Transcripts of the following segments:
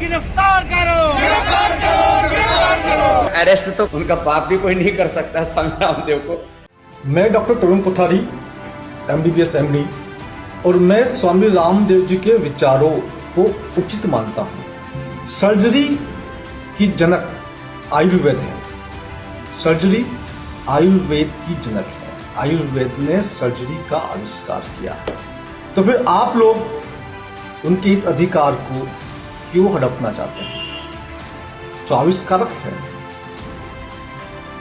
गिरफ्तार करो, अरेस्ट तो उनका बाप भी कोई नहीं कर सकता स्वामी रामदेव को। मैं डॉक्टर तरुण पुथारी, MBBS MD, और मैं स्वामी रामदेव जी के विचारों को उचित मानता हूँ। सर्जरी की जनक आयुर्वेद है। सर्जरी आयुर्वेद की जनक है। आयुर्वेद ने सर्जरी का आविष्कार किया। तो फिर आप लोग उनके इस अधिकार को क्यों हड़पना चाहते हैं? जो आविष्कारक है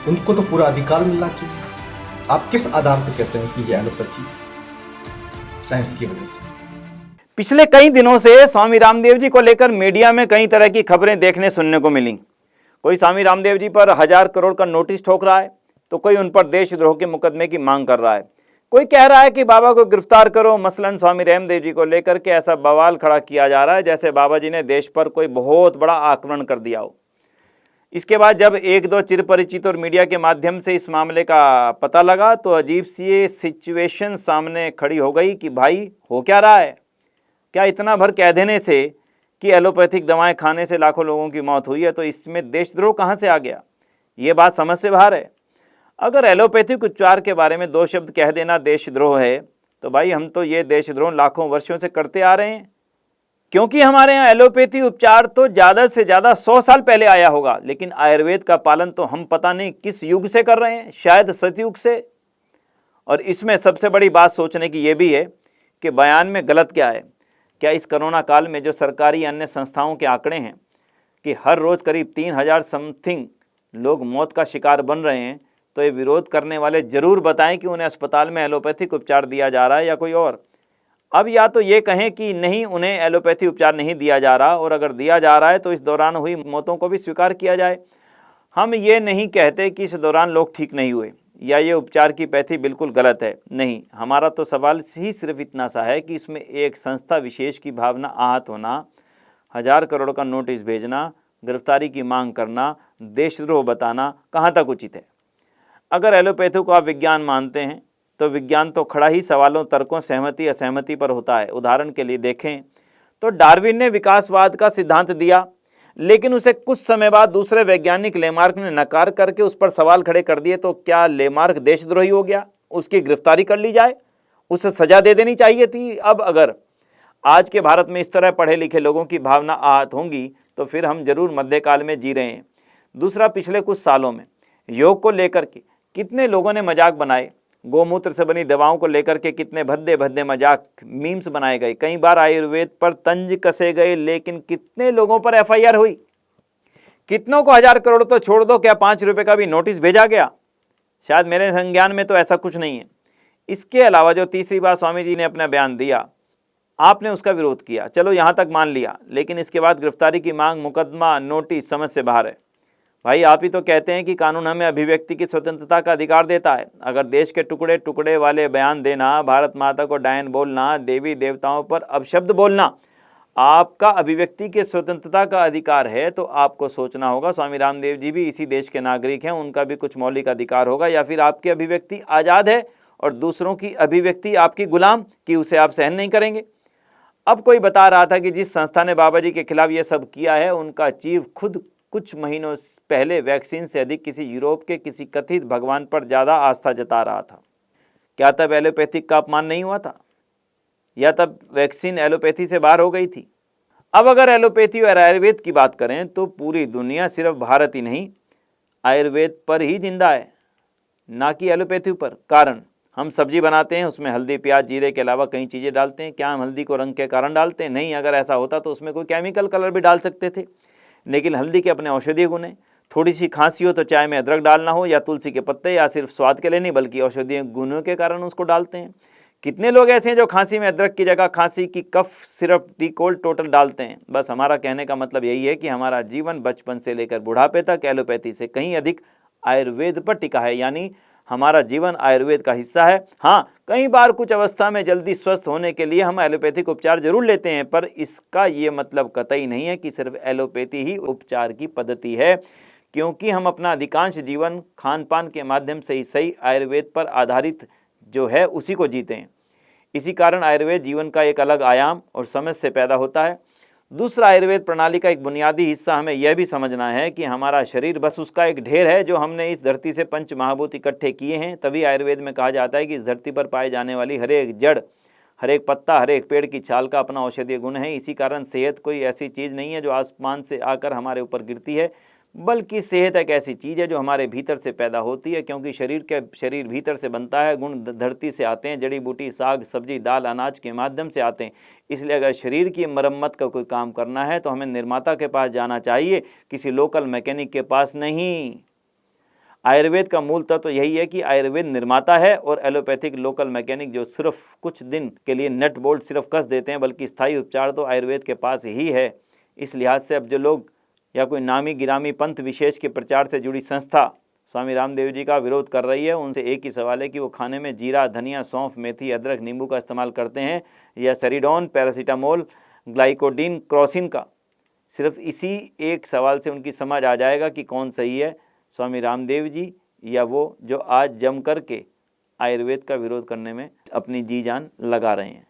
उनको तो पूरा अधिकार मिलना चाहिए। आप किस आधार पर कहते हैं कि ये एलोपैथी साइंस की वजह से? पिछले कई दिनों से स्वामी रामदेव जी को लेकर मीडिया में कई तरह की खबरें देखने सुनने को मिली। कोई स्वामी रामदेव जी पर 1000 करोड़ का नोटिस ठोक रहा है, तो कोई उन पर देशद्रोह के मुकदमे की मांग कर रहा है। कोई कह रहा है कि बाबा को गिरफ्तार करो। मसलन स्वामी रामदेव जी को लेकर के ऐसा बवाल खड़ा किया जा रहा है जैसे बाबा जी ने देश पर कोई बहुत बड़ा आक्रमण कर दिया हो। इसके बाद जब एक दो चिरपरिचित और मीडिया के माध्यम से इस मामले का पता लगा तो अजीब सी ये सिचुएशन सामने खड़ी हो गई कि भाई हो क्या रहा है? क्या इतना भर कह देने से कि एलोपैथिक दवाएं खाने से लाखों लोगों की मौत हुई है तो इसमें देशद्रोह कहाँ से आ गया? ये बात समझ से बाहर है। अगर एलोपैथिक उपचार के बारे में 2 शब्द कह देना देशद्रोह है तो भाई हम तो ये देशद्रोह लाखों वर्षों से करते आ रहे हैं, क्योंकि हमारे यहाँ एलोपैथी उपचार तो ज़्यादा से ज़्यादा 100 साल पहले आया होगा, लेकिन आयुर्वेद का पालन तो हम पता नहीं किस युग से कर रहे हैं, शायद सतयुग से। और इसमें सबसे बड़ी बात सोचने की ये भी है कि बयान में गलत क्या है। क्या इस कोरोना काल में जो सरकारी अन्य संस्थाओं के आंकड़े हैं कि हर रोज़ करीब 3000 समथिंग लोग मौत का शिकार बन रहे हैं, तो ये विरोध करने वाले ज़रूर बताएं कि उन्हें अस्पताल में एलोपैथिक उपचार दिया जा रहा है या कोई और। अब या तो ये कहें कि नहीं, उन्हें एलोपैथी उपचार नहीं दिया जा रहा, और अगर दिया जा रहा है तो इस दौरान हुई मौतों को भी स्वीकार किया जाए। हम ये नहीं कहते कि इस दौरान लोग ठीक नहीं हुए या ये उपचार की पैथी बिल्कुल गलत है। नहीं, हमारा तो सवाल ही सिर्फ इतना सा है कि इसमें एक संस्था विशेष की भावना आहत होना, 1000 करोड़ का नोटिस भेजना, गिरफ्तारी की मांग करना, देशद्रोह बताना कहाँ तक उचित है? अगर एलोपैथी को आप विज्ञान मानते हैं तो विज्ञान तो खड़ा ही सवालों, तर्कों, सहमति असहमति पर होता है। उदाहरण के लिए देखें तो डार्विन ने विकासवाद का सिद्धांत दिया, लेकिन उसे कुछ समय बाद दूसरे वैज्ञानिक लेमार्क ने नकार करके उस पर सवाल खड़े कर दिए। तो क्या लेमार्क देशद्रोही हो गया? उसकी गिरफ्तारी कर ली जाए, उसे सजा दे देनी चाहिए थी। अब अगर आज के भारत में इस तरह पढ़े लिखे लोगों की भावना आहत होंगी तो फिर हम जरूर मध्यकाल में जी रहे हैं। दूसरा, पिछले कुछ सालों में योग को लेकर के कितने लोगों ने मजाक बनाए, गोमूत्र से बनी दवाओं को लेकर के कितने भद्दे भद्दे मजाक मीम्स बनाए गए, कई बार आयुर्वेद पर तंज कसे गए, लेकिन कितने लोगों पर FIR हुई, कितनों को 1000 करोड़ तो छोड़ दो, क्या 5 रुपए का भी नोटिस भेजा गया? शायद मेरे संज्ञान में तो ऐसा कुछ नहीं है। इसके अलावा जो तीसरी बार स्वामी जी ने अपना बयान दिया, आपने उसका विरोध किया, चलो यहाँ तक मान लिया, लेकिन इसके बाद गिरफ्तारी की मांग, मुकदमा, नोटिस समझ से बाहर है। भाई आप ही तो कहते हैं कि कानून हमें अभिव्यक्ति की स्वतंत्रता का अधिकार देता है। अगर देश के टुकड़े टुकड़े वाले बयान देना, भारत माता को डायन बोलना, देवी देवताओं पर अपशब्द बोलना आपका अभिव्यक्ति की स्वतंत्रता का अधिकार है, तो आपको सोचना होगा स्वामी रामदेव जी भी इसी देश के नागरिक हैं, उनका भी कुछ मौलिक अधिकार होगा। या फिर आपकी अभिव्यक्ति आज़ाद है और दूसरों की अभिव्यक्ति आपकी गुलाम कि उसे आप सहन नहीं करेंगे। अब कोई बता रहा था कि जिस संस्था ने बाबा जी के खिलाफ ये सब किया है, उनका चीफ खुद कुछ महीनों पहले वैक्सीन से अधिक किसी यूरोप के किसी कथित भगवान पर ज़्यादा आस्था जता रहा था। क्या तब एलोपैथिक का अपमान नहीं हुआ था? या तब वैक्सीन एलोपैथी से बाहर हो गई थी? अब अगर एलोपैथी और आयुर्वेद की बात करें तो पूरी दुनिया, सिर्फ भारत ही नहीं, आयुर्वेद पर ही जिंदा है, ना कि एलोपैथी पर। कारण, हम सब्जी बनाते हैं, उसमें हल्दी, प्याज, जीरे के अलावा कई चीज़ें डालते हैं। क्या हम हल्दी को रंग के कारण डालते हैं? नहीं। अगर ऐसा होता तो उसमें कोई केमिकल कलर भी डाल सकते थे, लेकिन हल्दी के अपने औषधीय गुण हैं। थोड़ी सी खांसी हो तो चाय में अदरक डालना हो या तुलसी के पत्ते, या सिर्फ स्वाद के लिए नहीं बल्कि औषधीय गुणों के कारण उसको डालते हैं। कितने लोग ऐसे हैं जो खांसी में अदरक की जगह खांसी की cough syrup, T cold total डालते हैं। बस हमारा कहने का मतलब यही है कि हमारा जीवन बचपन से लेकर बुढ़ापे तक एलोपैथी से कहीं अधिक आयुर्वेद पर टिका है, यानी हमारा जीवन आयुर्वेद का हिस्सा है। हाँ, कई बार कुछ अवस्था में जल्दी स्वस्थ होने के लिए हम एलोपैथिक उपचार जरूर लेते हैं, पर इसका ये मतलब कतई नहीं है कि सिर्फ एलोपैथी ही उपचार की पद्धति है, क्योंकि हम अपना अधिकांश जीवन खान पान के माध्यम से ही सही आयुर्वेद पर आधारित जो है उसी को जीते हैं। इसी कारण आयुर्वेद जीवन का एक अलग आयाम और समझ से पैदा होता है। दूसरा, आयुर्वेद प्रणाली का एक बुनियादी हिस्सा हमें यह भी समझना है कि हमारा शरीर बस उसका एक ढेर है जो हमने इस धरती से पंच महाभूत इकट्ठे किए हैं। तभी आयुर्वेद में कहा जाता है कि इस धरती पर पाए जाने वाली हर एक जड़, हर एक पत्ता, हर एक पेड़ की छाल का अपना औषधीय गुण है। इसी कारण सेहत कोई ऐसी चीज़ नहीं है जो आसमान से आकर हमारे ऊपर गिरती है, बल्कि सेहत एक ऐसी चीज़ है जो हमारे भीतर से पैदा होती है, क्योंकि शरीर भीतर से बनता है, गुण धरती से आते हैं, जड़ी बूटी, साग सब्जी, दाल, अनाज के माध्यम से आते हैं। इसलिए अगर शरीर की मरम्मत का कोई काम करना है तो हमें निर्माता के पास जाना चाहिए, किसी लोकल मैकेनिक के पास नहीं। आयुर्वेद का मूल तत्व तो यही है कि आयुर्वेद निर्माता है और एलोपैथिक लोकल मैकेनिक जो सिर्फ कुछ दिन के लिए नट बोल्ट सिर्फ कस देते हैं, बल्कि स्थायी उपचार तो आयुर्वेद के पास ही है। इस लिहाज से अब जो लोग या कोई नामी गिरामी पंथ विशेष के प्रचार से जुड़ी संस्था स्वामी रामदेव जी का विरोध कर रही है, उनसे एक ही सवाल है कि वो खाने में जीरा, धनिया, सौंफ, मेथी, अदरक, नींबू का इस्तेमाल करते हैं या सेरिडॉन, पैरासीटामोल, ग्लाइकोडीन, क्रोसिन का। सिर्फ इसी एक सवाल से उनकी समझ आ जाएगा कि कौन सही है, स्वामी रामदेव जी या वो जो आज जम करके आयुर्वेद का विरोध करने में अपनी जी जान लगा रहे हैं।